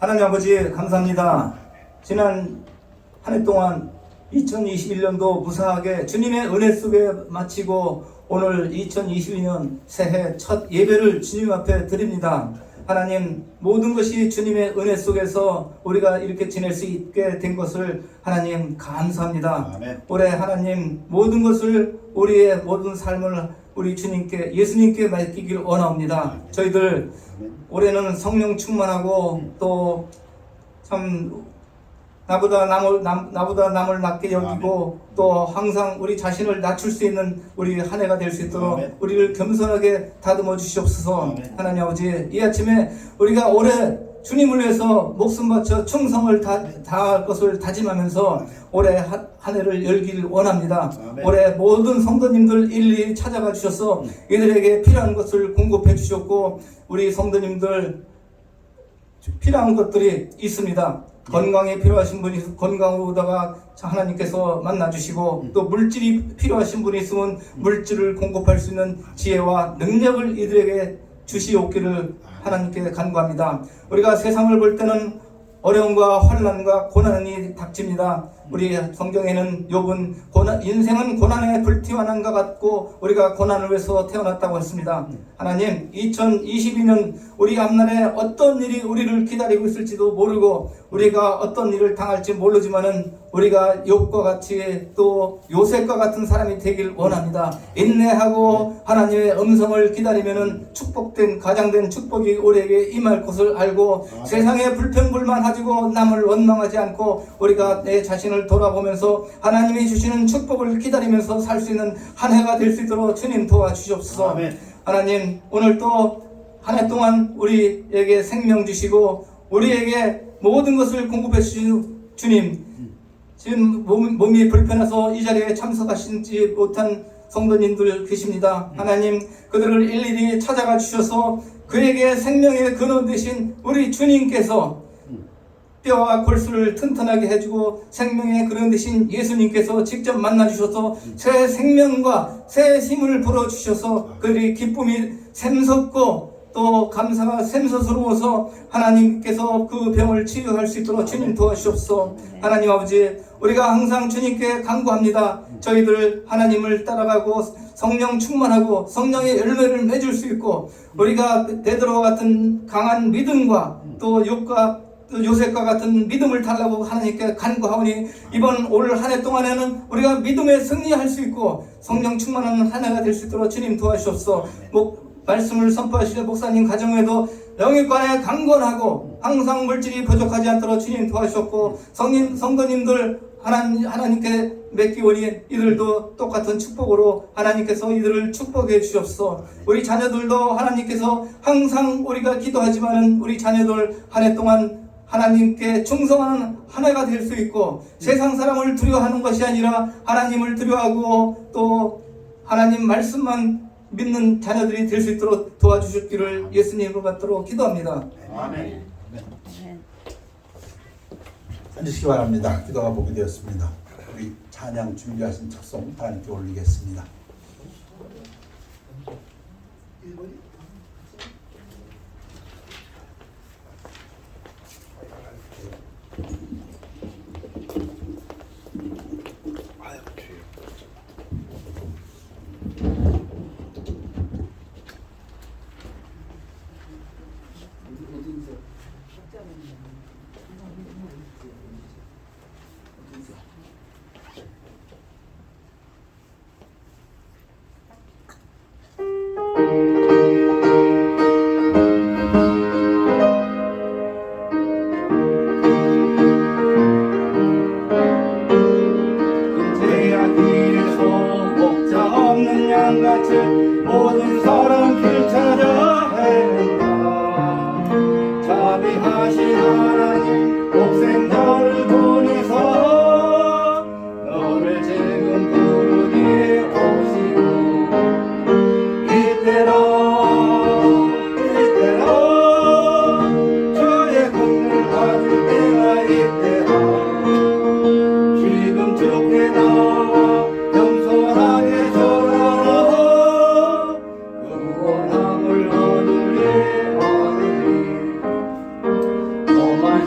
하나님 아버지 감사합니다. 지난 한 해 동안 2021년도 무사하게 주님의 은혜 속에 마치고 오늘 2022년 새해 첫 예배를 주님 앞에 드립니다. 하나님, 모든 것이 주님의 은혜 속에서 우리가 이렇게 지낼 수 있게 된 것을 하나님 감사합니다. 아멘. 올해 하나님 모든 것을 우리의 모든 삶을 우리 주님께 예수님께 맡기길 원합니다. 저희들 올해는 성령 충만하고 또 참 나보다 남을 낮게 여기고 또 항상 우리 자신을 낮출 수 있는 우리 한 해가 될 수 있도록 아멘. 우리를 겸손하게 다듬어 주시옵소서. 아멘. 하나님 아버지, 이 아침에 우리가 올해 주님을 위해서 목숨 바쳐 충성을 다할 것을 다짐하면서 올해 한 해를 열기를 원합니다. 아멘. 올해 모든 성도님들 일일이 찾아가 주셔서 이들에게 필요한 것을 공급해 주셨고, 우리 성도님들 필요한 것들이 있습니다. 건강에 필요하신 분이 건강으로다가 하나님께서 만나주시고, 또 물질이 필요하신 분이 있으면 물질을 공급할 수 있는 지혜와 능력을 이들에게 주시옵기를 하나님께 간구합니다. 우리가 세상을 볼 때는 어려움과 환난과 고난이 닥칩니다. 우리 성경에는 욥은 인생은 고난의 불티환한과 같고 우리가 고난을 위해서 태어났다고 했습니다. 하나님, 2022년 우리 앞날에 어떤 일이 우리를 기다리고 있을지도 모르고 우리가 어떤 일을 당할지 모르지만은 우리가 욥과 같이 또 요셉과 같은 사람이 되길 원합니다. 인내하고 하나님의 음성을 기다리면은 축복된 가장된 축복이 우리에게 임할 것을 알고 세상에 불평불만 가지고 남을 원망하지 않고 우리가 내 자신을 돌아보면서 하나님이 주시는 축복을 기다리면서 살 수 있는 한 해가 될 수 있도록 주님 도와주시옵소서. 아멘. 하나님, 오늘 또 한 해 동안 우리에게 생명 주시고 우리에게 모든 것을 공급해 주신 주님, 지금 몸이 불편해서 이 자리에 참석하시지 못한 성도님들 계십니다. 하나님, 그들을 일일이 찾아가 주셔서 그에게 생명의 근원 되신 우리 주님께서 뼈와 골수를 튼튼하게 해주고 생명의 근원 되신 예수님께서 직접 만나주셔서 새 생명과 새 힘을 불어주셔서 그들이 기쁨이 샘솟고 또 감사가 샘솟으로워서 하나님께서 그 병을 치료할 수 있도록 주님 도와주옵소서. 하나님 아버지, 우리가 항상 주님께 간구합니다. 저희들 하나님을 따라가고 성령 충만하고 성령의 열매를 맺을 수 있고 우리가 베드로와 같은 강한 믿음과 또 욥과 또 요셉과 같은 믿음을 달라고 하나님께 간구하오니 이번 올 한 해 동안에는 우리가 믿음에 승리할 수 있고 성령 충만한 한 해가 될 수 있도록 주님 도와주옵소서. 말씀을 선포하시는 목사님 가정에도 영육간에 강건하고 항상 물질이 부족하지 않도록 주님 도와주셨고, 성도님들 하나님께 맡기오니 이들도 똑같은 축복으로 하나님께서 이들을 축복해 주옵소서. 우리 자녀들도 하나님께서 항상 우리가 기도하지만은 우리 자녀들 한 해 동안 하나님께 충성하는 한 해가 될 수 있고 세상 사람을 두려워하는 것이 아니라 하나님을 두려워하고 또 하나님 말씀만 믿는 자녀들이 될 수 있도록 도와주셨기를 예수님으로 받도록 기도합니다. 아멘. 앉으시기 바랍니다. 기도가 보게 되었습니다. 우리 찬양 준비하신 척송 하나님께 올리겠습니다. 모든 사람 길 찾아 헤맨다. 자비하신 하나님 독생자를 보내서 너를 지금 부르기에 오시고 이때로 주의 공을 받을 때가 이때로 지금 주께 나와 겸손하게 절하라. 구원함을 얻으리 얻으리. 너만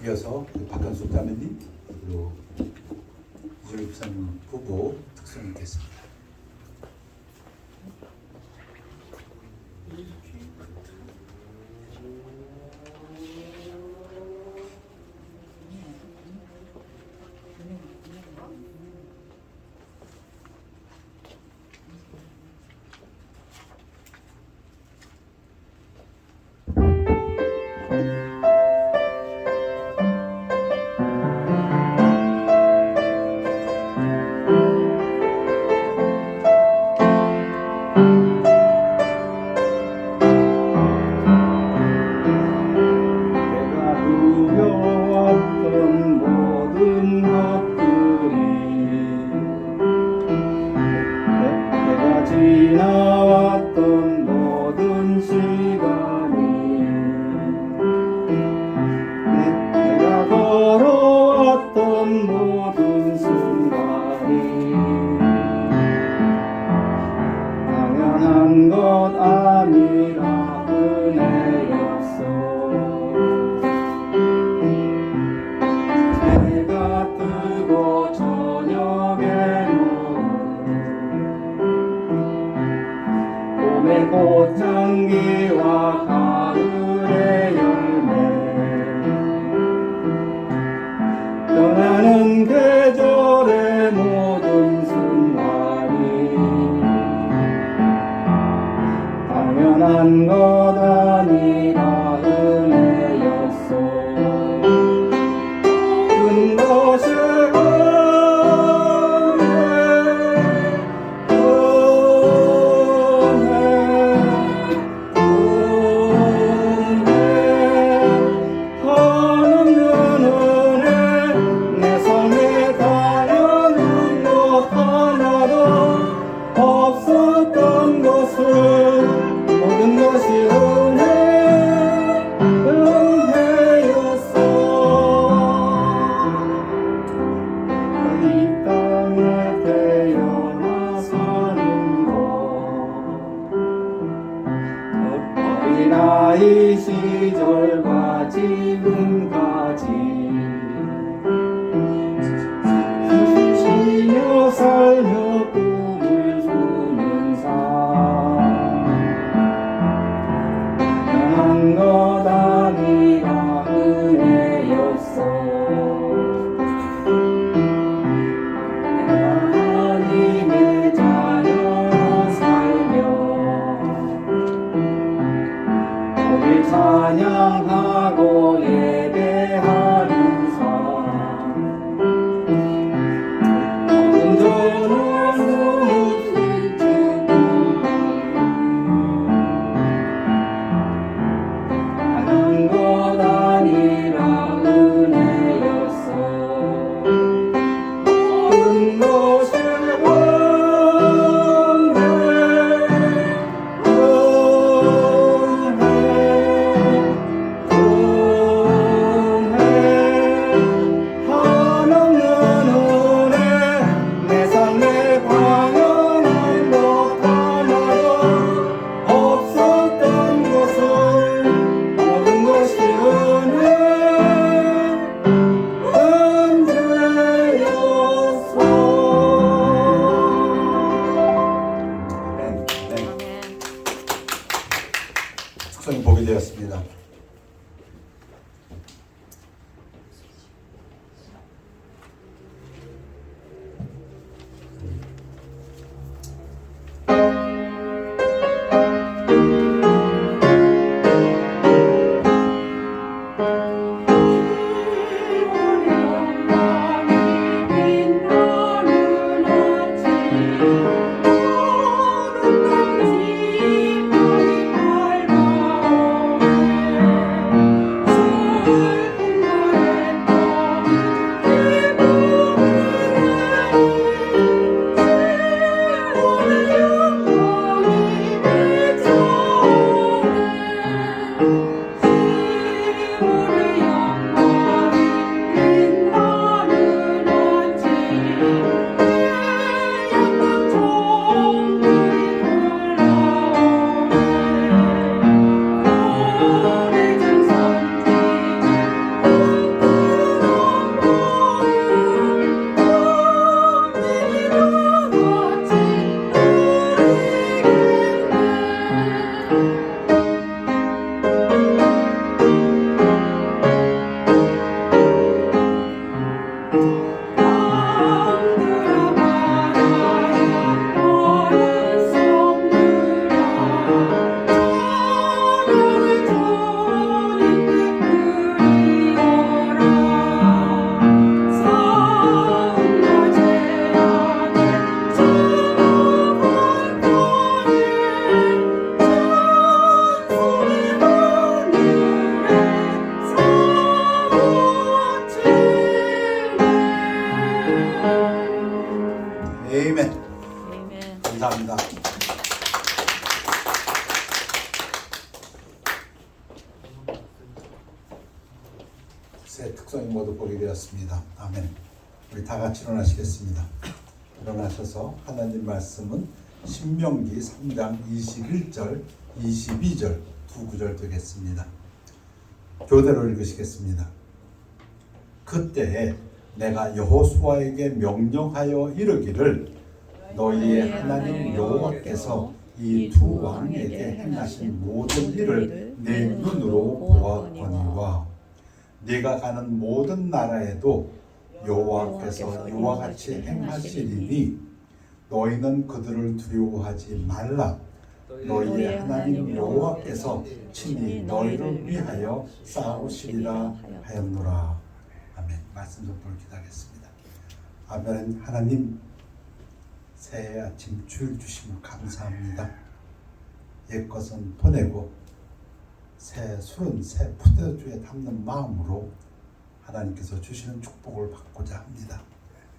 이어서 박현숙 자매님 그리고 이정희 부사님 부부 특송 있겠습니다. 지나왔던 모든 시간이 내가 걸어왔던 모든 순간이 당연한 것 아니라 은혜였어. 해가 뜨고 저녁에 봄의 꽃향기와 가을의 열매 변하는 계절의 모든 순간이 당연한 것 아니라 은혜였어. 모든 것이 없었던 것을 모든 것이 은혜였어. 이 땅에 태어나 사는 것 어린아이 시절과 지금까지 쉬며 살며 것 아니라 은혜였어. 하나님의 자녀로 살며 주를 찬양하고 예배하는 삶 모든 저는 없을 지금 것 아니라 은혜였어. 모든 것이 한없는 은혜 내 삶에 당연한 것 하나도 없었던 것을 모든 것이 은혜였어. 특송이 보게 되었습니다. 감사합니다. 새 특성이 모두 보게 되었습니다. 아멘. 우리 다 같이 일어나시겠습니다. 일어나셔서 하나님 말씀은 신명기 3장 21절, 22절 두 구절 되겠습니다. 교대로 읽으시겠습니다. 그때에 내가 여호수아에게 명령하여 이르기를 너희의 하나님 여호와께서 이 두 왕에게 행하신 모든 일을 내 눈으로 보았거니와 네가 가는 모든 나라에도 여호와께서 이와 같이 행하시리니 너희는 그들을 두려워하지 말라. 너희의 하나님 여호와께서 친히 너희를 위하여 싸우시리라 하였노라. 아멘. 말씀 좀 기도하겠습니다. 아멘. 하나님, 새해 아침 주일 주심을 감사합니다. 옛것은 보내고 새 술은 새 포도주에 담는 마음으로 하나님께서 주시는 축복을 받고자 합니다.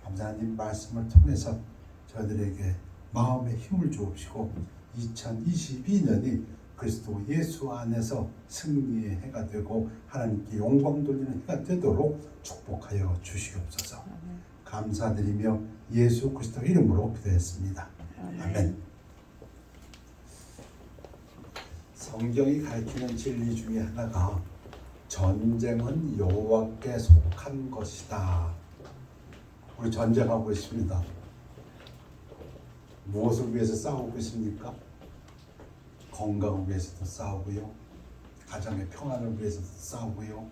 하나님 말씀을 통해서 저희들에게 마음의 힘을 주옵시고 2022년이 그리스도 예수 안에서 승리의 해가 되고 하나님께 영광 돌리는 해가 되도록 축복하여 주시옵소서. 감사드리며 예수 그리스도 이름으로 기도했습니다. 아멘. 성경이 가르치는 진리 중에 하나가 전쟁은 여호와께 속한 것이다. 우리 전쟁하고 있습니다. 무엇을 위해서 싸우고 있습니까? 건강을 위해서도 싸우고요. 가정의 평안을 위해서도 싸우고요.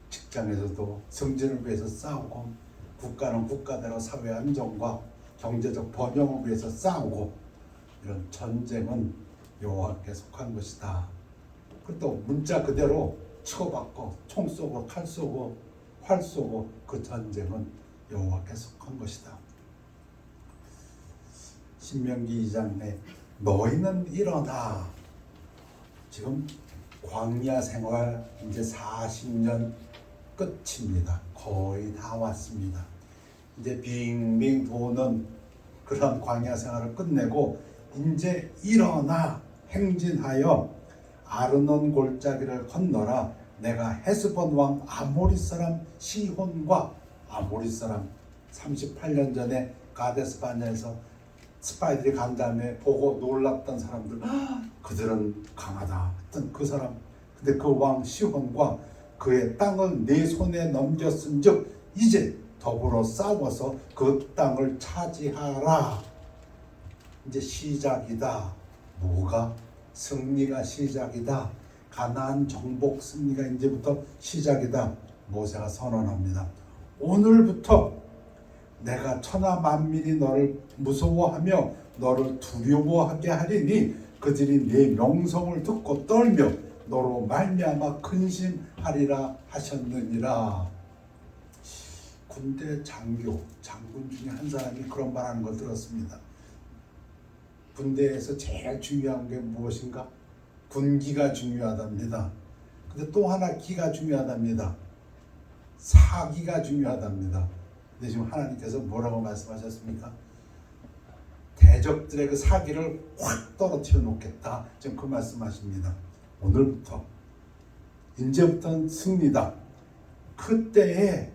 직장에서도 승진을 위해서 싸우고, 국가는 국가대로 사회 안정과 경제적 번영을 위해서 싸우고, 이런 전쟁은 여호와께 속한 것이다. 또 문자 그대로 치고받고 총 쏘고 칼 쏘고 활 쏘고 그 전쟁은 여호와께 속한 것이다. 신명기 2장에 너희는 일어나. 지금 광야 생활 이제 40년 끝입니다. 거의 다 왔습니다. 이제 빙빙 도는 그런 광야 생활을 끝내고 이제 일어나 행진하여 아르논 골짜기를 건너라. 내가 헤스본 왕 아모리 사람 시혼과 아모리 사람 38년 전에 가데스 바네에서 스파이들이 간 다음에 보고 놀랐던 사람들, 그들은 강하다 했던 그 사람, 근데 그 왕 시혼과 그의 땅을 내 손에 넘겼은즉 이제 더불어 싸워서 그 땅을 차지하라. 이제 시작이다. 뭐가? 승리가 시작이다. 가나안 정복 승리가 이제부터 시작이다. 모세가 선언합니다. 오늘부터 내가 천하 만민이 너를 무서워하며 너를 두려워하게 하리니 그들이 내 명성을 듣고 떨며 너로 말미암아 근심하리라 하셨느니라. 군대 장군 중에 한 사람이 그런 말하는 걸 들었습니다. 군대에서 제일 중요한 게 무엇인가? 군기가 중요하답니다. 근데 또 하나 기가 중요하답니다. 사기가 중요하답니다. 근데 지금 하나님께서 뭐라고 말씀하셨습니까? 대적들의 그 사기를 확 떨어뜨려 놓겠다. 지금 그 말씀하십니다. 오늘부터 이제부터는 승리다. 그때에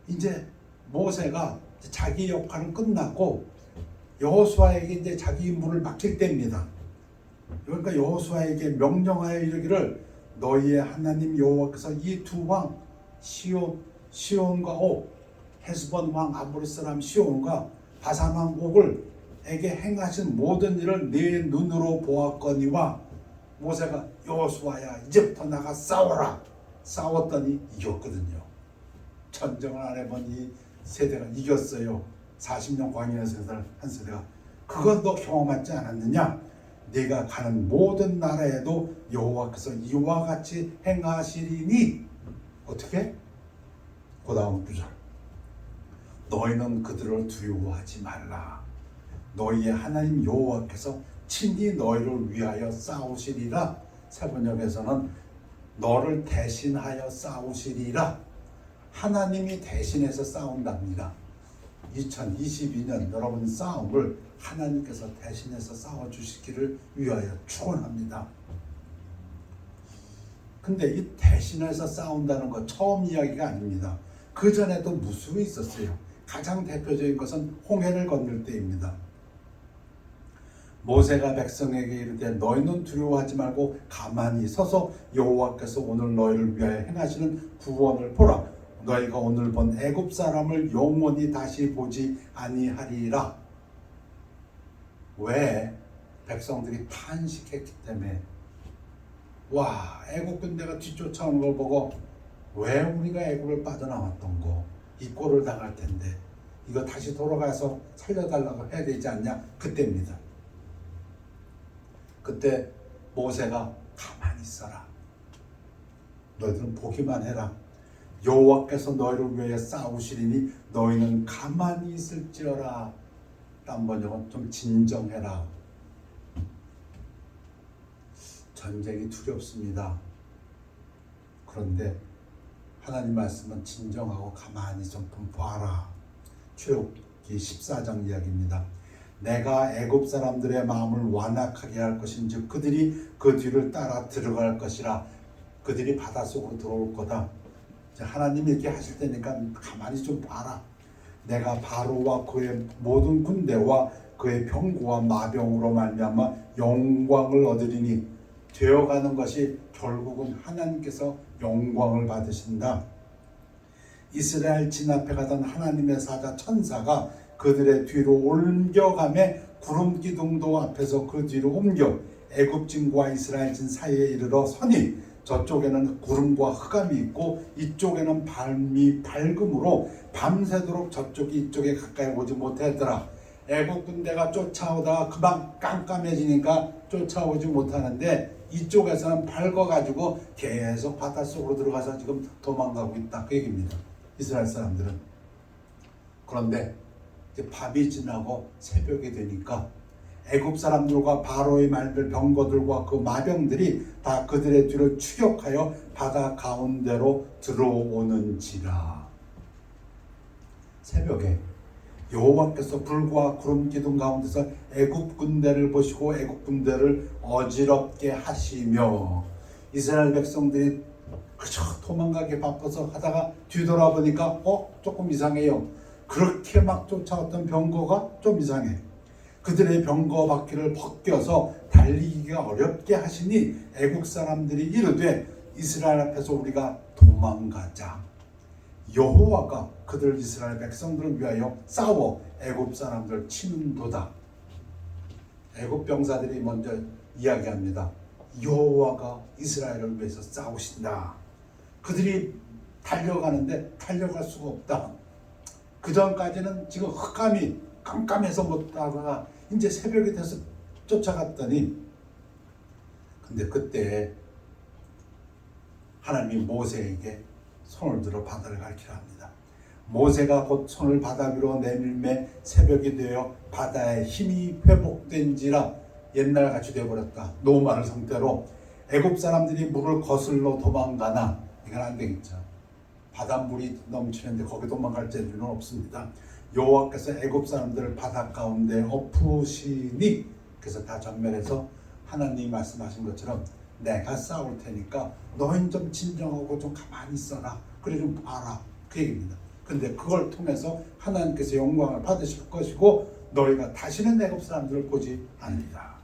이제 모세가 자기 역할은 끝나고 여호수아에게 이제 자기 임무를 맡길 때입니다. 그러니까 여호수아에게 명령하여 이르기를 너희의 하나님 여호와께서 이 두 왕 시온과 옥, 헤스본 왕 아모리 사람 시온과 바산 왕 옥을 에게 행하신 모든 일을 내 눈으로 보았거니와. 모세가 여호수아야 이제부터 나가 싸워라. 싸웠더니 이겼거든요. 전쟁을 안 해본 이 세대가 이겼어요. 40년 광야 세대를 한 세대가. 그건 너 경험하지 않았느냐? 네가 가는 모든 나라에도 여호와께서 이와 같이 행하시리니. 어떻게? 그 다음 구절. 너희는 그들을 두려워하지 말라. 너희의 하나님 여호와께서 친히 너희를 위하여 싸우시리라. 세번역에서는 너를 대신하여 싸우시리라. 하나님이 대신해서 싸운답니다. 2022년 여러분 싸움을 하나님께서 대신해서 싸워주시기를 위하여 축원합니다. 근데 이 대신해서 싸운다는 거 처음 이야기가 아닙니다. 그 전에도 무수히 있었어요. 가장 대표적인 것은 홍해를 건널 때입니다. 모세가 백성에게 이르되 너희는 두려워하지 말고 가만히 서서 여호와께서 오늘 너희를 위하여 행하시는 구원을 보라. 너희가 오늘 본 애굽 사람을 영원히 다시 보지 아니하리라. 왜? 백성들이 탄식했기 때문에. 와, 애굽 군대가 뒤쫓아오는 걸 보고 왜 우리가 애굽을 빠져나왔던 거, 이 꼴을 당할 텐데 이거 다시 돌아가서 살려달라고 해야 되지 않냐? 그때입니다. 그때 모세가 가만히 있어라. 너희들은 보기만 해라. 여호와께서 너희를 위해 싸우시리니 너희는 가만히 있을지어라. 딴 번역은 좀 진정해라. 전쟁이 두렵습니다. 그런데 하나님 말씀은 진정하고 가만히 좀 봐라. 출애굽기 14장 이야기입니다. 내가 애굽 사람들의 마음을 완악하게 할 것인즉 그들이 그 뒤를 따라 들어갈 것이라. 그들이 바닷속으로 들어올 거다. 하나님이 이렇게 하실 테니까 가만히 좀 봐라. 내가 바로와 그의 모든 군대와 그의 병거와 마병으로 말미암아 영광을 얻으리니 되어가는 것이 결국은 하나님께서 영광을 받으신다. 이스라엘 진 앞에 가던 하나님의 사자 천사가 그들의 뒤로 옮겨가매 구름 기둥도 앞에서 그 뒤로 옮겨 애굽진과 이스라엘 진 사이에 이르러 서니 저쪽에는 구름과 흑암이 있고 이쪽에는 밝음으로 밤새도록 저쪽이 이쪽에 가까이 오지 못하더라. 애국 군대가 쫓아오다가 그만 깜깜해지니까 쫓아오지 못하는데 이쪽에서는 밝아가지고 계속 바닷속으로 들어가서 지금 도망가고 있다. 그 얘기입니다. 이스라엘 사람들은. 그런데 밤이 지나고 새벽이 되니까 애굽 사람들과 바로의 말들 병거들과 그 마병들이 다 그들의 뒤를 추격하여 바다 가운데로 들어오는지라. 새벽에 여호와께서 불과 구름 기둥 가운데서 애굽 군대를 보시고 애굽 군대를 어지럽게 하시며 이스라엘 백성들이 그저 도망가기 바빠서 하다가 뒤돌아보니까 조금 이상해요. 그렇게 막 쫓아왔던 병거가 좀 이상해. 그들의 병거 바퀴를 벗겨서 달리기가 어렵게 하시니 애국 사람들이 이르되 이스라엘 앞에서 우리가 도망가자. 여호와가 그들 이스라엘 백성들을 위하여 싸워 애굽 사람들을 치는도다. 애굽 병사들이 먼저 이야기합니다. 여호와가 이스라엘을 위해서 싸우신다. 그들이 달려가는데 달려갈 수가 없다. 그 전까지는 지금 흑암이 깜깜해서 못 가다가 이제 새벽이 돼서 쫓아갔더니, 근데 그때 하나님이 모세에게 손을 들어 바다를 가리키라 합니다. 모세가 곧 손을 바다 위로 내밀매 새벽이 되어 바다의 힘이 회복된지라. 옛날같이 되어버렸다. 노마를 상태로 애굽 사람들이 물을 거슬러 도망가나 이건 안 되겠죠. 바닷물이 넘치는데 거기 도망갈 재주는 없습니다. 여호와께서 애굽 사람들을 바다 가운데 엎으시니, 그래서 다 전멸해서 하나님이 말씀하신 것처럼 내가 싸울 테니까 너희는 좀 진정하고 좀 가만히 있어라. 그래 좀 봐라. 그 얘기입니다. 근데 그걸 통해서 하나님께서 영광을 받으실 것이고 너희가 다시는 애굽 사람들을 보지 않으리라.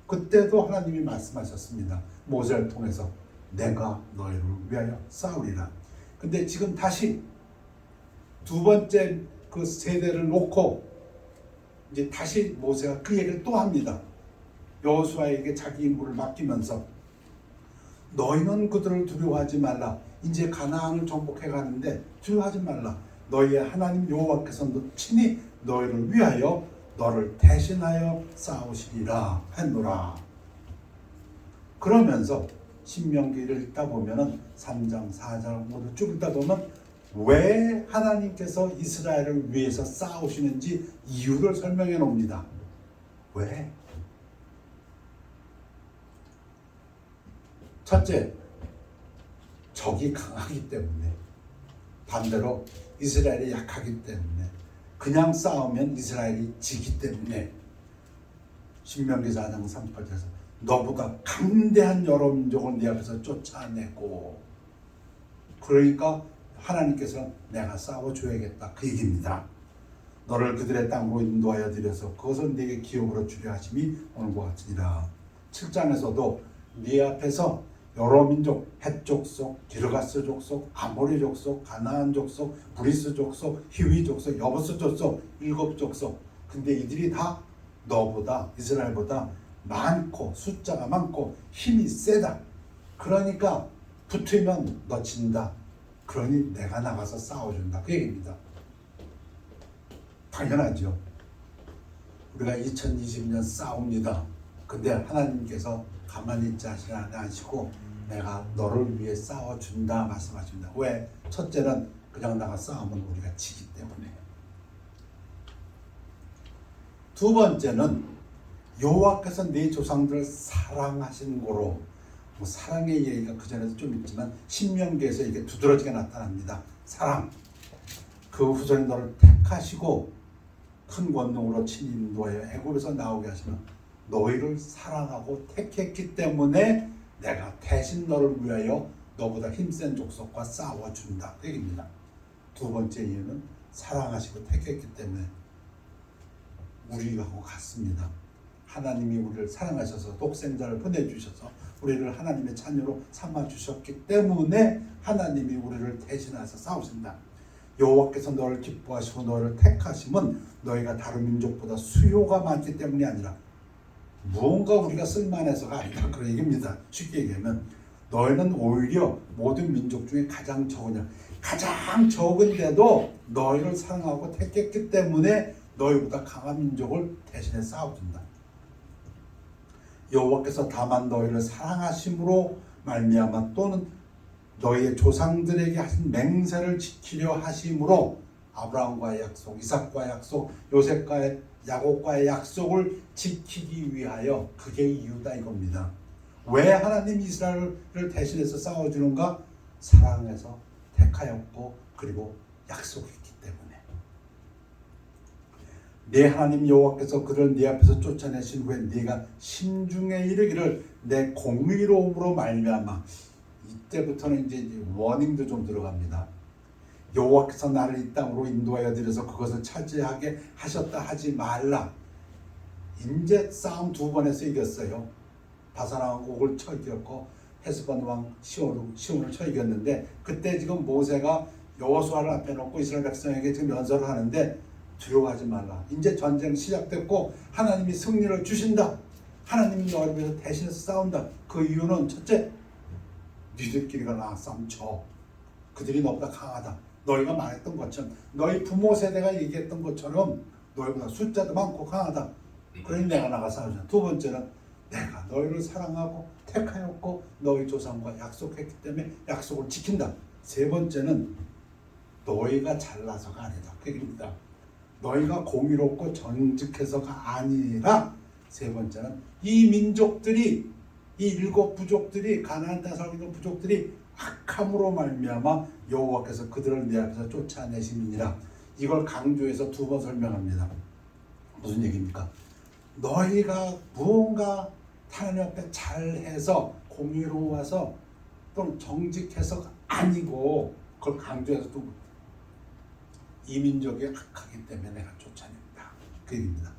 그때도 하나님이 말씀하셨습니다. 모세를 통해서 내가 너희를 위하여 싸우리라. 근데 지금 다시 두 번째 그 세대를 놓고 이제 다시 모세가 그 얘기를 또 합니다. 여호수아에게 자기 임무를 맡기면서 너희는 그들을 두려워하지 말라. 이제 가나안을 정복해 가는데 두려워하지 말라. 너희의 하나님 여호와께서 친히 너희를 위하여 너를 대신하여 싸우시리라 했노라. 그러면서 신명기를 읽다 보면은 3장 4장 모두 쭉 읽다 보면 왜 하나님께서 이스라엘을 위해서 싸우시는지 이유를 설명해 놓습니다. 왜? 첫째, 적이 강하기 때문에. 반대로 이스라엘이 약하기 때문에. 그냥 싸우면 이스라엘이 지기 때문에 신명기 4장 38절에서 너보다 강대한 여러 민족을 네 앞에서 쫓아내고, 그러니까 하나님께서 내가 싸워줘야겠다 그 얘기입니다. 너를 그들의 땅으로 인도하여 드려서 그것을 네게 기업으로 주려 하심이 오늘과 같으니라. 7장에서도 네 앞에서 여러 민족, 헷 족속, 기르가스 족속, 아모리 족속, 가나안 족속, 브리스 족속, 히위 족속, 여부스 족속, 7족속. 근데 이들이 다 너보다, 이스라엘보다 많고 숫자가 많고 힘이 세다. 그러니까 붙으면 너 진다. 그러니 내가 나가서 싸워준다 그 얘기입니다. 당연하죠. 우리가 2020년 싸웁니다. 근데 하나님께서 가만히 있지 않으시고 내가 너를 위해 싸워준다 말씀하십니다. 왜? 첫째는 그냥 나가 싸우면 우리가 지기 때문에. 두 번째는 여호와께서 네 조상들을 사랑하신 고로, 사랑의 얘기가 그 전에도 좀 있지만 신명기에서 이게 두드러지게 나타납니다. 사랑. 그 후손이 너를 택하시고 큰 권능으로 친히 인도하여 애굽에서 나오게 하시면 너희를 사랑하고 택했기 때문에 내가 대신 너를 위하여 너보다 힘센 족속과 싸워준다 그 얘기입니다. 두 번째 이유는 사랑하시고 택했기 때문에 우리하고 같습니다. 하나님이 우리를 사랑하셔서 독생자를 보내주셔서 우리를 하나님의 자녀로 삼아주셨기 때문에 하나님이 우리를 대신해서 싸우신다. 여호와께서 너를 기뻐하시고 너를 택하심은 너희가 다른 민족보다 수요가 많기 때문이 아니라 무언가 우리가 쓸만해서가 아니다 그런 얘기입니다. 쉽게 얘기하면 너희는 오히려 모든 민족 중에 가장 적으냐, 가장 적은데도 너희를 사랑하고 택했기 때문에 너희보다 강한 민족을 대신해 싸워준다. 여호와께서 다만 너희를 사랑하심으로 말미암아 또는 너희의 조상들에게 하신 맹세를 지키려 하심으로 아브라함과의 약속, 이삭과의 약속, 요셉과의 야곱과의 약속을 지키기 위하여, 그게 이유다 이겁니다. 왜 하나님 이스라엘을 대신해서 싸워주는가? 사랑해서 택하였고 그리고 약속했기 때문에. 내 하나님 여호와께서 그를 네 앞에서 쫓아내신 후에 네가 심중에 이르기를 내 공의로움으로 말미암아, 이때부터는 이제 워닝도 좀 들어갑니다. 여호와께서 나를 이 땅으로 인도하여 드려서 그것을 차지하게 하셨다 하지 말라. 이제 싸움 두 번에서 이겼어요. 바산왕 옥을 쳐 이겼고 헤스본 왕 시온을 쳐 이겼는데, 그때 지금 모세가 여호수아를 앞에 놓고 이스라엘 백성에게 지금 연설을 하는데 두려워하지 말라. 이제 전쟁 시작됐고 하나님이 승리를 주신다. 하나님이 너를 위해서 대신해서 싸운다. 그 이유는 첫째, 니들끼리가 나 싸움 쳐. 그들이 너보다 강하다. 너희가 말했던 것처럼, 너희 부모 세대가 얘기했던 것처럼 너희보다 숫자도 많고 강하다. 그러니 내가 나가 싸우자. 두 번째는 내가 너희를 사랑하고 택하였고 너희 조상과 약속했기 때문에 약속을 지킨다. 세 번째는 너희가 잘나서가 아니다 그 얘기입니다. 너희가 공의롭고 정직해서가 아니라, 세 번째는 이 민족들이, 이 7 부족들이, 가나안 땅에 살고 있는 부족들이 악함으로 말미암아 여호와께서 그들을 네 앞에서 쫓아내심이니라. 이걸 강조해서 두 번 설명합니다. 무슨 얘기입니까? 너희가 무언가 하나님 앞에 잘해서 공의로워서 또는 정직해서가 아니고, 그걸 강조해서 또 이 민족이 악하기 때문에 내가 쫓아낸다 그 얘기입니다.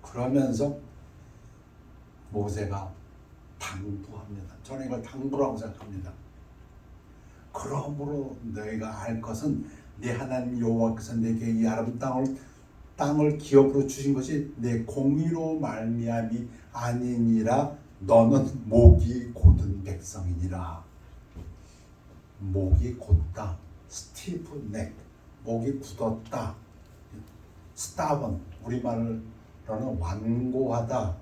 그러면서 모세가 당부합니다. 저는 이걸 당부라고 생각합니다. 그러므로 너희가 알 것은 네 하나님 여호와께서 내게 이 아름 땅을 기업으로 주신 것이 내 공의로 말미암이 아니니라. 너는 목이 곧은 백성이니라. 목이 곧다, 스티프 넥, 목이 굳었다, 스타번, 우리말로는 완고하다,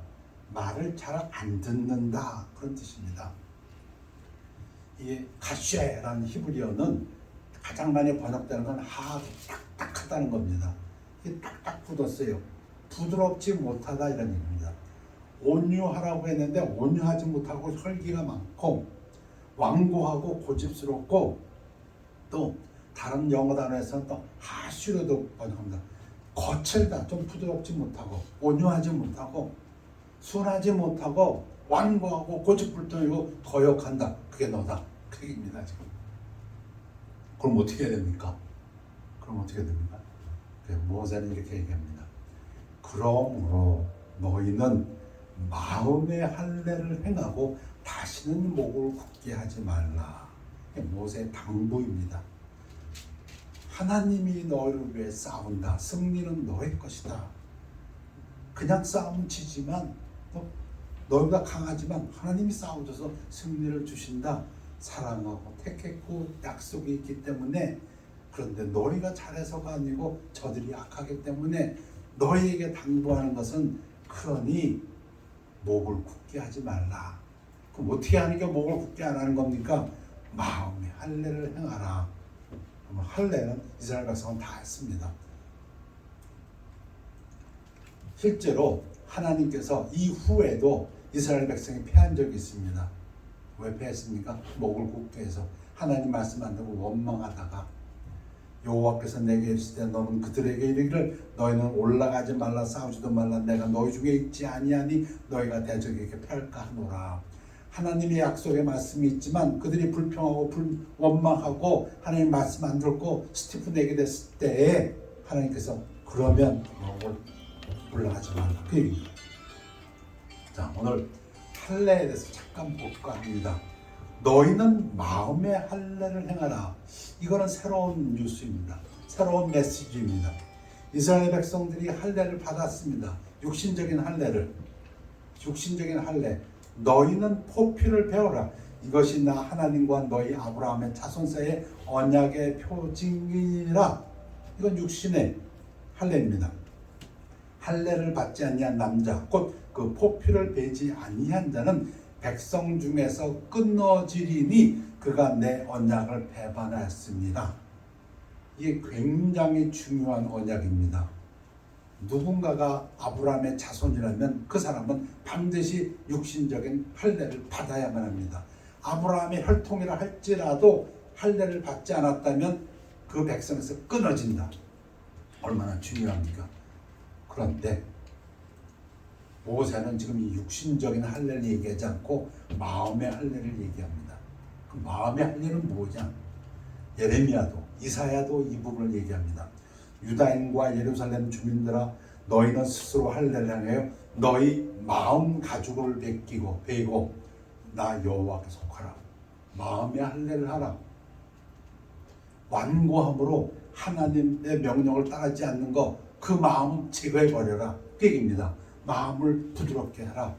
말을 잘 안 듣는다 그런 뜻입니다. 이 가쉐라는 히브리어는 가장 많이 번역되는 건 하도 딱딱하다는 겁니다. 이게 딱딱 굳었어요. 부드럽지 못하다 이런 얘기입니다. 온유하라고 했는데 온유하지 못하고 혈기가 많고 완고하고 고집스럽고 또 다른 영어 단어에서는 또 하슈로도 번역합니다. 거칠다, 좀 부드럽지 못하고 온유하지 못하고 순하지 못하고 완고하고 고집불통이고 거역한다. 그게 너다. 그 얘기입니다. 지금. 그럼 어떻게 해야 됩니까? 그럼 어떻게 됩니까? 모세는 이렇게 얘기합니다. 그러므로 너희는 마음의 할례를 행하고 다시는 목을 굳게 하지 말라. 모세의 당부입니다. 하나님이 너희를 위해 싸운다. 승리는 너의 것이다. 그냥 싸움은 지지만 너희보다 강하지만 하나님이 싸워줘서 승리를 주신다. 사랑하고 택했고 약속이 있기 때문에. 그런데 너희가 잘해서가 아니고 저들이 약하기 때문에 너희에게 당부하는 것은 그러니 목을 굳게 하지 말라. 그럼 어떻게 하는 게 목을 굳게 안 하는 겁니까? 마음의 할례를 행하라. 할례는 이스라엘 백성은 다 했습니다. 실제로 하나님께서 이후에도 이스라엘 백성이 패한 적이 있습니다. 왜 패했습니까? 목을 굳게 해서 하나님 말씀 안 듣고 원망하다가 여호와께서 내게 이르시되 너는 그들에게 이르기를 너희는 올라가지 말라 싸우지도 말라 내가 너희 중에 있지 아니하니 너희가 대적에게 패할까 하노라. 하나님의 약속의 말씀이 있지만 그들이 불평하고 원망하고 하나님 말씀 안 듣고 스티븐에게 됐을 때에 하나님께서 그러면 너를 올라가지 말라. 그 얘기입니다. 자, 오늘 할례에 대해서 잠깐 볼까 합니다. 너희는 마음의 할례를 행하라. 이거는 새로운 뉴스입니다. 새로운 메시지입니다. 이스라엘 백성들이 할례를 받았습니다. 육신적인 할례를. 너희는 포피를 배워라. 이것이 나 하나님과 너희 아브라함의 자손사의 언약의 표징이라. 이건 육신의 할례입니다. 할례를 받지 아니한 남자, 곧 그 포피를 베지 아니한 자는 백성 중에서 끊어지리니 그가 내 언약을 배반하였습니다. 이게 굉장히 중요한 언약입니다. 누군가가 아브라함의 자손이라면 그 사람은 반드시 육신적인 할례를 받아야만 합니다. 아브라함의 혈통이라 할지라도 할례를 받지 않았다면 그 백성에서 끊어진다. 얼마나 중요합니까? 그런데 모세는 지금 이 육신적인 할례를 얘기하지 않고 마음의 할례를 얘기합니다. 그 마음의 할례는 뭐냐? 예레미야도 이사야도 이 부분을 얘기합니다. 유다인과 예루살렘 주민들아 너희는 스스로 할례를 행하여 너희 마음 가죽을 베고 나 여호와께 속하라. 마음의 할례를 하라. 완고함으로 하나님의 명령을 따르지 않는 거 그 마음 제거해 버려라. 그 얘기입니다. 마음을 부드럽게 하라.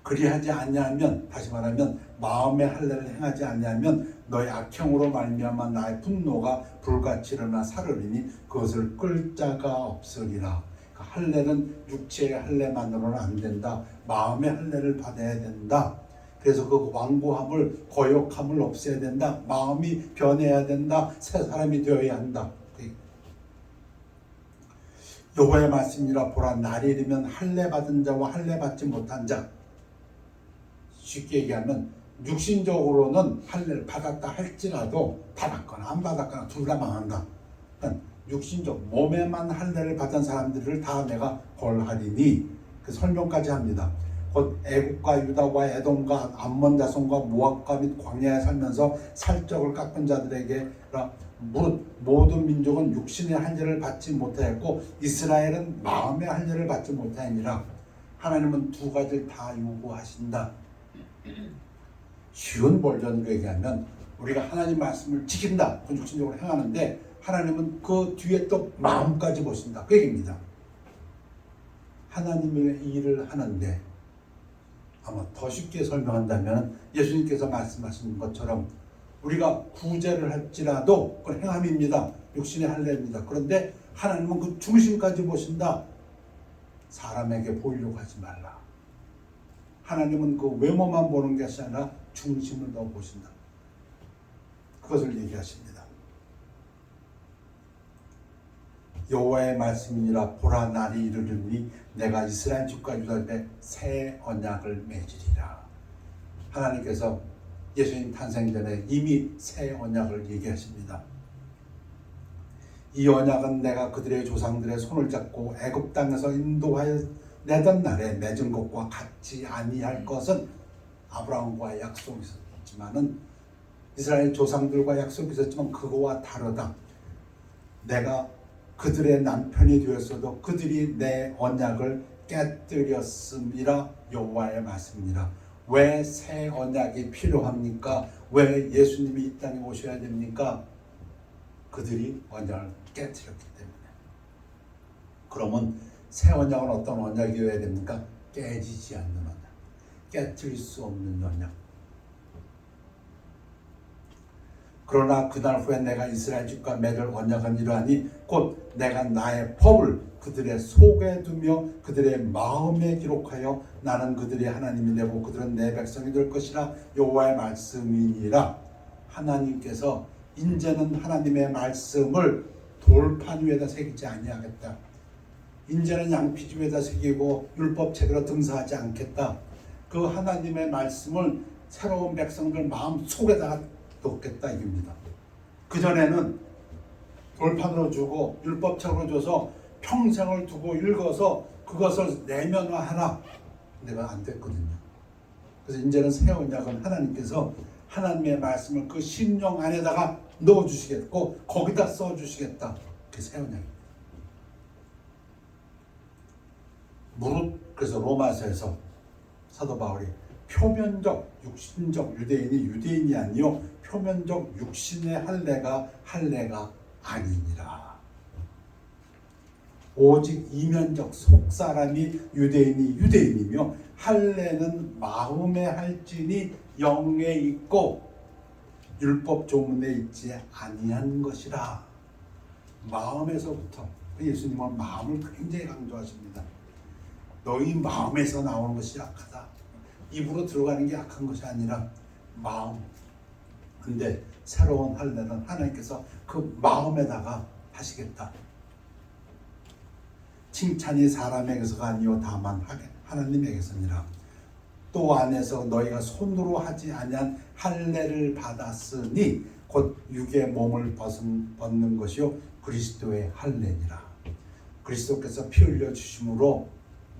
그리하지 않냐면 다시 말하면 마음의 할례를 행하지 않냐면 너의 악행으로 말미암아 나의 분노가 불같이 일어나 사르리니 그것을 끌 자가 없으리라. 할례는 육체의 할례만으로는 안 된다. 마음의 할례를 받아야 된다. 그래서 그 완고함을 거역함을 없애야 된다. 마음이 변해야 된다. 새 사람이 되어야 한다. 여호와의 말씀이라 보라 날이 이르면 할례 받은 자와 할례 받지 못한 자. 쉽게 얘기하면 육신적으로는 할례를 받았다 할지라도 받았거나 안 받았거나 둘 다 망한다. 그러니까 육신적 몸에만 할례를 받은 사람들을 다 내가 벌하리니 그 설명까지 합니다. 곧 애국과 유다와 에돔과 암몬 자손과 모압과 및 광야에 살면서 살적을 깎은 자들에게라 무릇 모든 민족은 육신의 할례를 받지 못하였고 이스라엘은 마음의 할례를 받지 못하니라. 하나님은 두 가지를 다 요구하신다. 쉬운 버전으로 얘기하면 우리가 하나님 말씀을 지킨다. 그 육신적으로 행하는데 하나님은 그 뒤에 또 마음까지 보신다. 그 얘기입니다. 하나님의 일을 하는데 아마 더 쉽게 설명한다면 예수님께서 말씀하신 것처럼 우리가 구제를 할지라도 그건 행함입니다. 육신의 할례입니다. 그런데 하나님은 그 중심까지 보신다. 사람에게 보이려고 하지 말라. 하나님은 그 외모만 보는 것이 아니라 중심을 더 보신다. 그것을 얘기하십니다. 여호와의 말씀이니라 보라 날이 이르리니 내가 이스라엘 집과 유다에 새 언약을 맺으리라. 하나님께서 예수님 탄생 전에 이미 새 언약을 얘기하십니다. 이 언약은 내가 그들의 조상들의 손을 잡고 애굽 땅에서 인도하여 내던 날에 맺은 것과 같지 아니할 것은 아브라함과 약속이 있었지만은 이스라엘 조상들과 약속이 있었지만 그거와 다르다. 내가 그들의 남편이 되었어도 그들이 내 언약을 깨뜨렸음이라 여호와의 말씀이라. 왜 새 언약이 필요합니까? 왜 예수님이 이 땅에 오셔야 됩니까? 그들이 언약을 깨뜨렸기 때문에. 그러면 새 언약은 어떤 언약이어야 됩니까? 깨지지 않는 언약, 깨뜨릴 수 없는 언약. 그러나 그날 후에 내가 이스라엘 집과 맺을 언약은 이러하니 곧 내가 나의 법을 그들의 속에 두며 그들의 마음에 기록하여 나는 그들의 하나님이 되고 그들은 내 백성이 될 것이라 여호와의 말씀이니라. 하나님께서 이제는 하나님의 말씀을 돌판 위에다 새기지 아니하겠다. 이제는 양피지 위에다 새기고 율법책으로 등사하지 않겠다. 그 하나님의 말씀을 새로운 백성들 마음 속에다가 넣겠다 이겁니다. 그전에는 돌판으로 주고 율법책으로 줘서 평생을 두고 읽어서 그것을 내면화하라. 내가 안 됐거든요. 그래서 이제는 새 언약은 하나님께서 하나님의 말씀을 그 심령 안에다가 넣어주시겠고 거기다 써주시겠다. 그게 새 언약입니다. 무릇 그래서 로마서에서 사도 바울이 표면적 육신적 유대인이 유대인이 아니요 표면적 육신의 할례가 아니니라. 오직 이면적 속사람이 유대인이 유대인이며 할례는 마음에 할지니 영에 있고 율법 조문에 있지 아니한 것이라. 마음에서부터 예수님은 마음을 굉장히 강조하십니다. 너희 마음에서 나오는 것이 약하다. 입으로 들어가는 게 약한 것이 아니라 마음. 근데 새로운 할례는 하나님께서 그 마음에다가 하시겠다. 칭찬이 사람에게서가 아니요 다만 하나님에게서니라. 또 안에서 너희가 손으로 하지 아니한 할례를 받았으니 곧 육의 몸을 벗는 것이요 그리스도의 할례니라. 그리스도께서 피 흘려 주심으로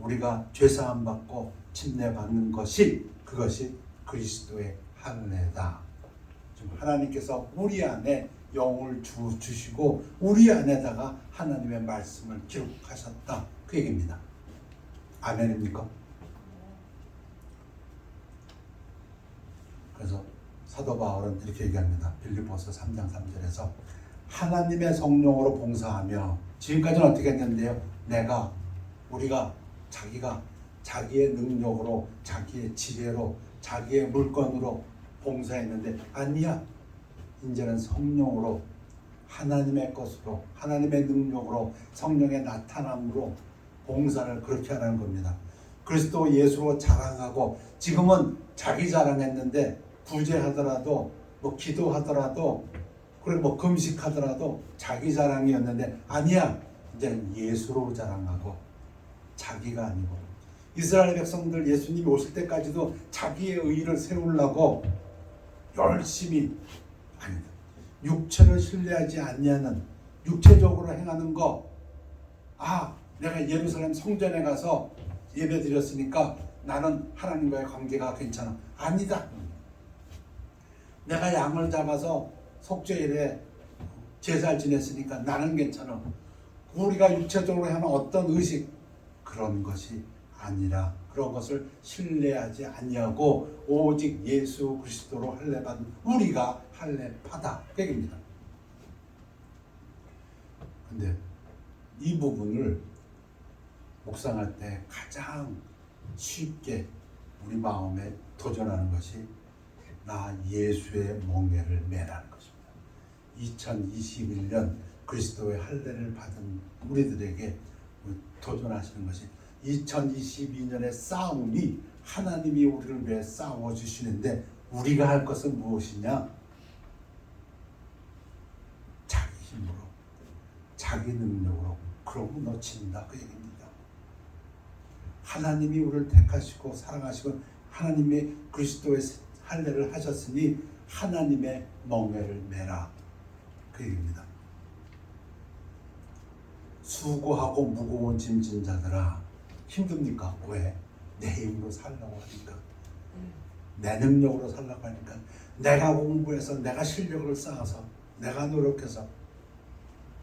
우리가 죄사함 받고 침례 받는 것이 그것이 그리스도의 할례다. 하나님께서 우리 안에 영을 주시고 우리 안에다가 하나님의 말씀을 기록하셨다. 그 얘기입니다. 아멘입니까? 그래서 사도 바울은 이렇게 얘기합니다. 빌립보서 3장 3절에서 하나님의 성령으로 봉사하며 지금까지는 어떻게 했는데요? 우리가 자기가 자기의 능력으로 자기의 지혜로 자기의 물건으로 봉사했는데 아니야. 이제는 성령으로 하나님의 것으로 하나님의 능력으로 성령의 나타남으로 봉사를 그렇게 하라는 겁니다. 그리스도 예수로 자랑하고 지금은 자기 자랑했는데 구제하더라도 뭐 기도하더라도 그리고 뭐 금식하더라도 자기 자랑이었는데 아니야. 이제 예수로 자랑하고 자기가 아니고 이스라엘 백성들 예수님이 오실 때까지도 자기의 의의를 세우려고 열심히 아니다. 육체를 신뢰하지 않냐는 육체적으로 행하는 거. 내가 예루살렘 성전에 가서 예배 드렸으니까 나는 하나님과의 관계가 괜찮아. 아니다. 내가 양을 잡아서 속죄일에 제사를 지냈으니까 나는 괜찮아. 우리가 육체적으로 하는 어떤 의식 그런 것이 아니라 그런 것을 신뢰하지 아니하고 오직 예수 그리스도로 할례받은 우리가 할례파다. 그 얘기입니다. 근데 이 부분을 묵상할 때 가장 쉽게 우리 마음에 도전하는 것이 나 예수의 멍에를 매라는 것입니다. 2021년 그리스도의 할례를 받은 우리들에게 도전하시는 것이 2022년의 싸움이 하나님이 우리를 위해 싸워주시는데 우리가 할 것은 무엇이냐? 자기 힘으로 자기 능력으로 그러고 놓친다. 그 얘기입니다. 하나님이 우리를 택하시고 사랑하시고 하나님의 그리스도의 할례를 하셨으니 하나님의 멍에를 메라. 그 얘기입니다. 수고하고 무거운 짐진 자들아, 힘듭니까? 왜? 내 힘으로 살라고 하니까, 내 능력으로 살라고 하니까, 내가 공부해서 내가 실력을 쌓아서 내가 노력해서,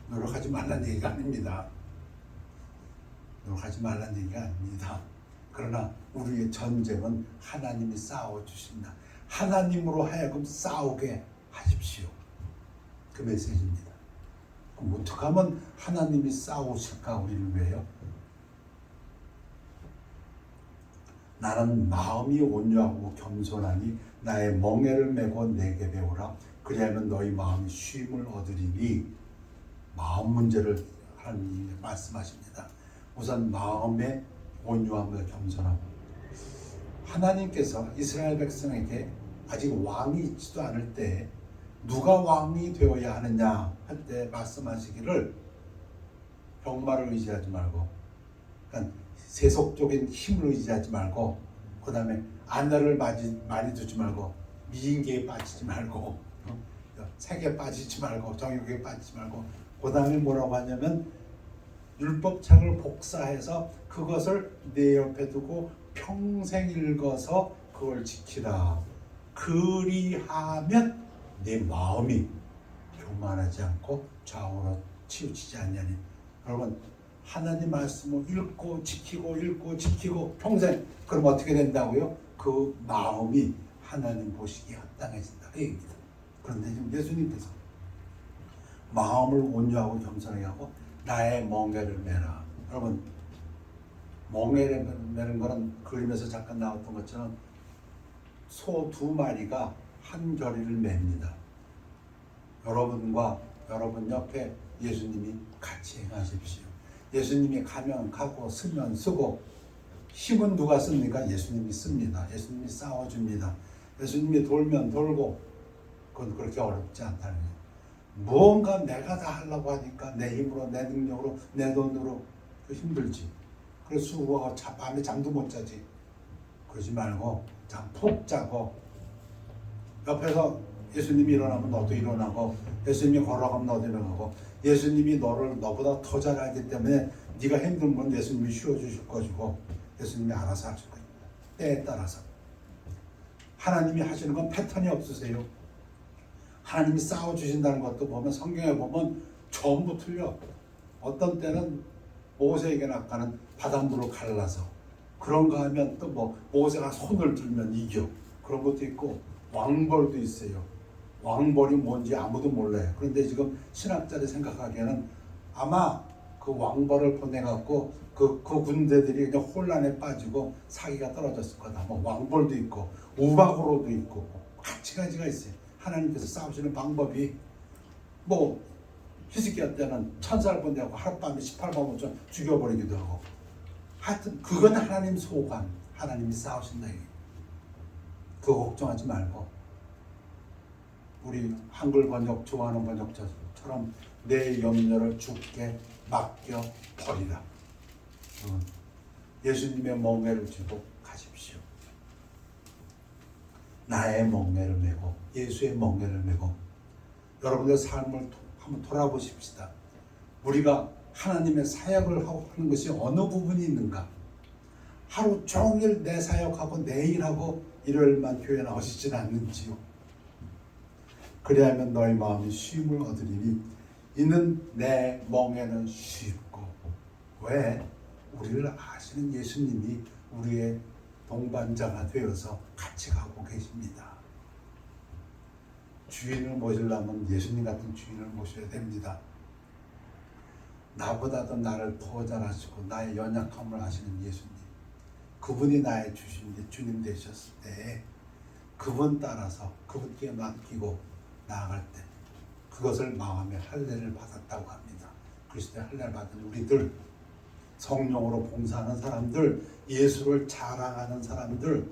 노력하지 말라는 얘기가 아닙니다. 노력하지 말라는 얘기가 아닙니다. 그러나 우리의 전쟁은 하나님이 싸워주신다. 하나님으로 하여금 싸우게 하십시오. 그 메시지입니다. 그럼 어떻게 하면 하나님이 싸우실까? 우리를 위해요? 나는 마음이 온유하고 겸손하니 나의 멍에를 메고 내게 배우라. 그리하면 너희 마음이 쉼을 얻으리니. 마음 문제를 하나님이 말씀하십니다. 우선 마음의 온유함과 겸손함. 하나님께서 이스라엘 백성에게 아직 왕이 있지도 않을 때 누가 왕이 되어야 하느냐 할 때 말씀하시기를 병마를 의지하지 말고, 그러니까 세속적인 힘을 의지하지 말고, 그 다음에 아내를 많이 두지 말고, 미인계에 빠지지 말고, 색에 빠지지 말고, 정욕에 빠지지 말고, 그 다음에 뭐라고 하냐면 율법책을 복사해서 그것을 내 옆에 두고 평생 읽어서 그걸 지키라. 그리하면 내 마음이 교만하지 않고 좌우로 치우치지 않냐니. 여러분, 하나님 말씀을 읽고 지키고 평생, 그럼 어떻게 된다고요? 그 마음이 하나님 보시기에 합당해진다. 그 얘기입니다. 그런데 지금 예수님께서 마음을 온유하고 겸손하게 하고 나의 멍에를 메라. 여러분, 멍에를 메는 거는 그림에서 잠깐 나왔던 것처럼 소 2마리가 한 겨리를 맵니다. 여러분과 여러분 옆에 예수님이 같이 행하십시오. 예수님이 가면 가고 쓰면 쓰고, 힘은 누가 씁니까? 예수님이 씁니다. 예수님이 싸워줍니다. 예수님이 돌면 돌고, 그건 그렇게 어렵지 않다는 거예요. 무언가 내가 다 하려고 하니까 내 힘으로, 내 능력으로, 내 돈으로 힘들지. 그래서 수고하고 밤에 잠도 못 자지. 그러지 말고 잠 푹 자고, 옆에서 예수님이 일어나면 너도 일어나고, 예수님이 걸어가면 너도 일어나고, 예수님이 너를 너보다 더 잘 알기 때문에 네가 힘들면 예수님이 쉬어주실 것이고, 예수님이 알아서 하실 겁니다. 때에 따라서. 하나님이 하시는 건 패턴이 없으세요. 하나님이 싸워주신다는 것도 보면, 성경에 보면 전부 틀려. 어떤 때는 모세에게는 아까는 바닷물을 갈라서, 그런가 하면 또 뭐 모세가 손을 들면 이겨, 그런 것도 있고, 왕벌도 있어요. 왕벌이 뭔지 아무도 몰라요. 그런데 지금 신학자들이 생각하기에는 아마 그 왕벌을 보내갖고 그 군대들이 그냥 혼란에 빠지고 사기가 떨어졌을 거다. 뭐 왕벌도 있고 우박으로도 있고 가지가지가 있어요. 하나님께서 싸우시는 방법이, 뭐 히스기야 때는 천사를 보내고 하룻밤에 18만 5천 죽여버리기도 하고, 하여튼 그건 하나님 소관, 하나님이 싸우신다. 그거 걱정하지 말고, 우리 한글 번역 좋아하는 번역처럼 내 염려를 주께 맡겨 버리라. 예수님의 멍에를 쥐고 가십시오. 나의 멍에를 메고 예수의 멍에를 메고, 여러분의 삶을 한번 돌아보십시다. 우리가 하나님의 사역을 하는 것이 어느 부분이 있는가? 하루 종일 내 사역하고 내 일하고 일요일만 교회 나오시진 않는지요. 그리하면 너희 마음이 쉼을 얻으리니 이는 내 멍에는 쉽고. 왜? 우리를 아시는 예수님이 우리의 동반자가 되어서 같이 가고 계십니다. 주인을 모시려면 예수님 같은 주인을 모셔야 됩니다. 나보다도 나를 더 잘 아시고 나의 연약함을 아시는 예수님, 그분이 나의 주님 되셨을 때 그분 따라서 그분께 맡기고 나아갈 때 그것을 마음의 할례를 받았다고 합니다. 그리스도의 할례를 받은 우리들, 성령으로 봉사하는 사람들, 예수를 자랑하는 사람들,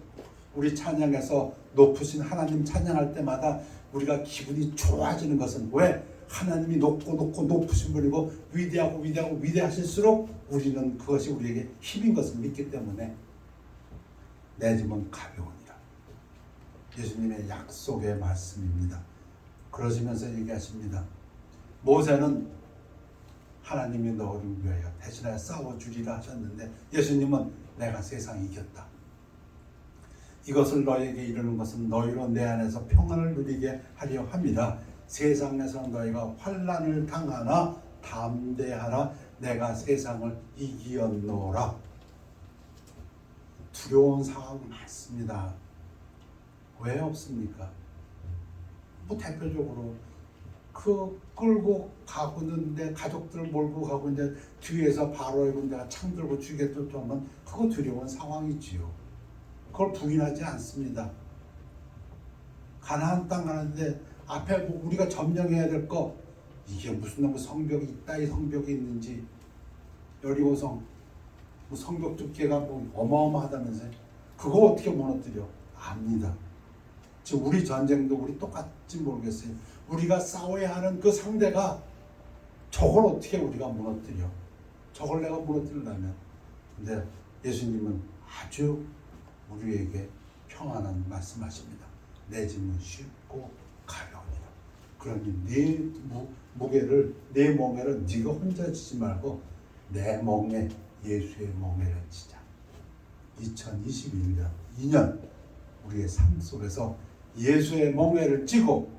우리 찬양에서 높으신 하나님 찬양할 때마다 우리가 기분이 좋아지는 것은 왜? 하나님이 높고 높으신 분이고 위대하고 위대하실수록 우리는 그것이 우리에게 힘인 것을 믿기 때문에 내 짐은 가벼우니라. 예수님의 약속의 말씀입니다. 그러시면서 얘기하십니다. 모세는 하나님이 너를 위하여 대신하여 싸워주리라 하셨는데 예수님은 내가 세상 이겼다. 이것을 너에게 이루는 것은 너희로 내 안에서 평안을 누리게 하려 함이라. 세상에서 너희가 환난을 당하나 담대하라. 내가 세상을 이기었노라. 두려운 상황 많습니다. 왜 없습니까? 뭐 대표적으로 그 끌고 가고 있는데 가족들을 몰고 가고 있는데 뒤에서 바로 내가 창 들고 죽겠다 하면 그거 두려운 상황이지요. 그걸 부인하지 않습니다. 가나안 땅 가는데 앞에 뭐 우리가 점령해야 될 거 이게 무슨 놈의 성벽이 이따위 성벽이 있는지 여리고성 뭐 성벽 두께가 뭐 어마어마하다면서요. 그거 어떻게 무너뜨려? 압니다. 지금 우리 전쟁도 우리 똑같지 모르겠어요. 우리가 싸워야 하는 그 상대가 저걸 어떻게 우리가 무너뜨려? 저걸 내가 무너뜨리려면. 근데 예수님은 아주 우리에게 평안한 말씀하십니다. 내 짐은 쉽고 가벼우니라. 그러니 네 무게를 내 멍에를 네가 혼자 지지 말고 내 멍에 예수의 멍에를 지자. 2021년 2년 우리의 삶 속에서 예수의 멍에를 쥐고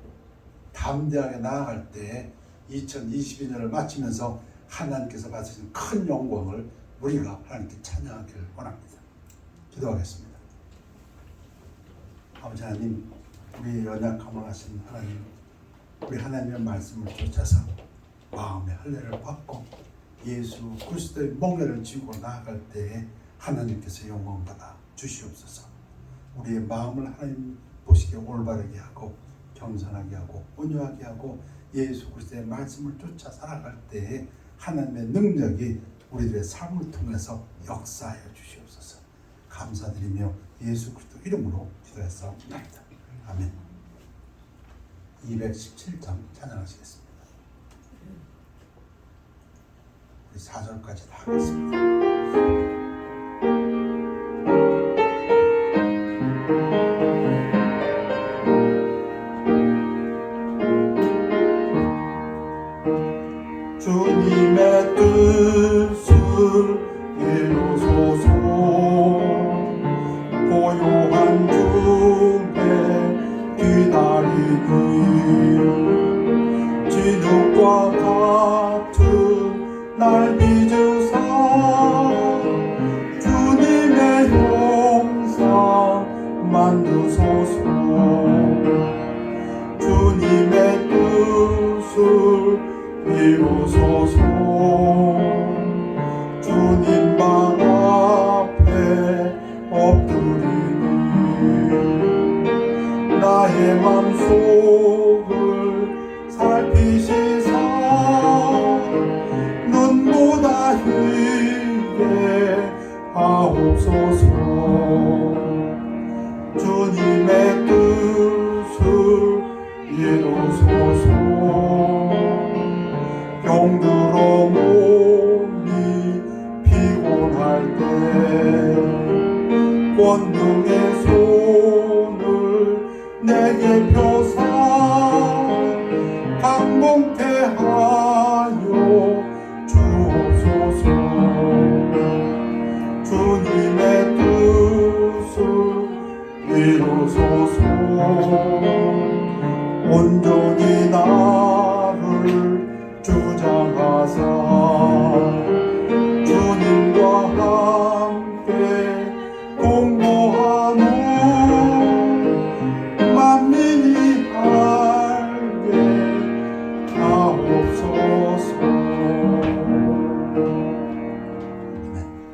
담대하게 나아갈 때 2022년을 마치면서 하나님께서 받으신 큰 영광을 우리가 하나님께 찬양하기를 원합니다. 기도하겠습니다. 아버지 하나님, 우리 연약함을 하신 하나님, 우리 하나님의 말씀을 쫓아서 마음의 할례를 받고 예수 그리스도의 멍에를 쥐고 나아갈 때에 하나님께서 영광 받아 주시옵소서. 우리의 마음을 하나님 보시기에 올바르게 하고 겸손하게 하고 온유하게 하고 예수 그리스도의 말씀을 쫓아 살아갈 때에 하나님의 능력이 우리들의 삶을 통해서 역사하여 주시옵소서. 감사드리며 예수 그리스도 이름으로 기도했사옵나이다. 아멘. 217장 찬양하시겠습니다. 우리 4절까지 다 하겠습니다. 주님의 뜻을 이루소서. 고요한 중에 기다리니 진흙과 같은 날 빚으사 주님의 형상 만드소서. 주님의 뜻을 이루소서. 주님 방 앞에 엎드리니 나의 맘속을 살피시사 눈보다 희게 하옵소서. 주님의 뜻을 이루소서. 병들어 몸이 피곤할 때 권능의 손을 내게 펴사 강건케 하여 주옵소서. 주님의 뜻을 이루소서. 온전히 나를 주장하사 주님과 함께 공고하노 만민이 알게 하옵소서.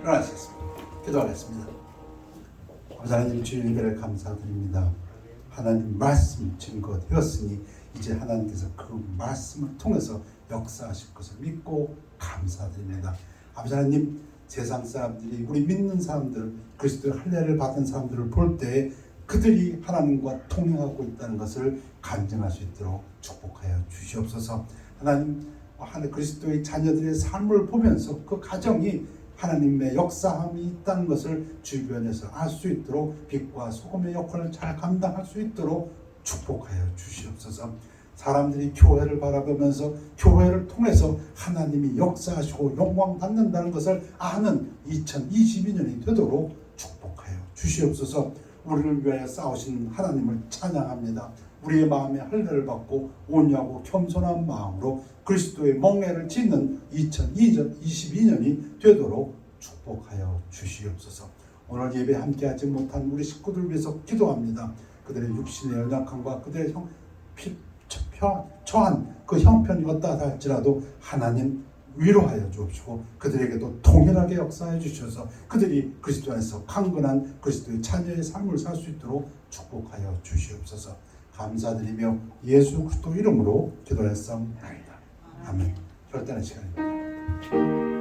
일어나시겠습니다. 기도하겠습니다. 하나님 주님 은혜를 감사드립니다. 하나님 말씀 증거되었으니 이제 하나님께서 그 말씀을 통해서 역사하실 것을 믿고 감사드립니다. 아버지 하나님, 세상 사람들이 우리 믿는 사람들, 그리스도의 할례를 받은 사람들을 볼 때 그들이 하나님과 통행하고 있다는 것을 간증할 수 있도록 축복하여 주시옵소서. 하나님 그리스도의 자녀들의 삶을 보면서 그 가정이 하나님의 역사함이 있다는 것을 주변에서 알 수 있도록 빛과 소금의 역할을 잘 감당할 수 있도록 축복하여 주시옵소서. 사람들이 교회를 바라보면서 교회를 통해서 하나님이 역사하시고 영광 받는다는 것을 아는 2022년이 되도록 축복하여 주시옵소서. 우리를 위하여 싸우신 하나님을 찬양합니다. 우리의 마음에 할례를 받고 온유하고 겸손한 마음으로 그리스도의 멍에를 짓는 2022년이 되도록 축복하여 주시옵소서. 오늘 예배 함께하지 못한 우리 식구들 위해서 기도합니다. 그들의 육신의 연약함과 그들의 처한 그 형편이 어떠하다 할지라도 하나님 위로하여 주옵시고 그들에게도 동일하게 역사해 주셔서 그들이 그리스도 안에서 강건한 그리스도의 자녀의 삶을 살 수 있도록 축복하여 주시옵소서. 감사드리며 예수 그리스도 이름으로 기도했사옵나이다. 아멘. 결단의 시간입니다.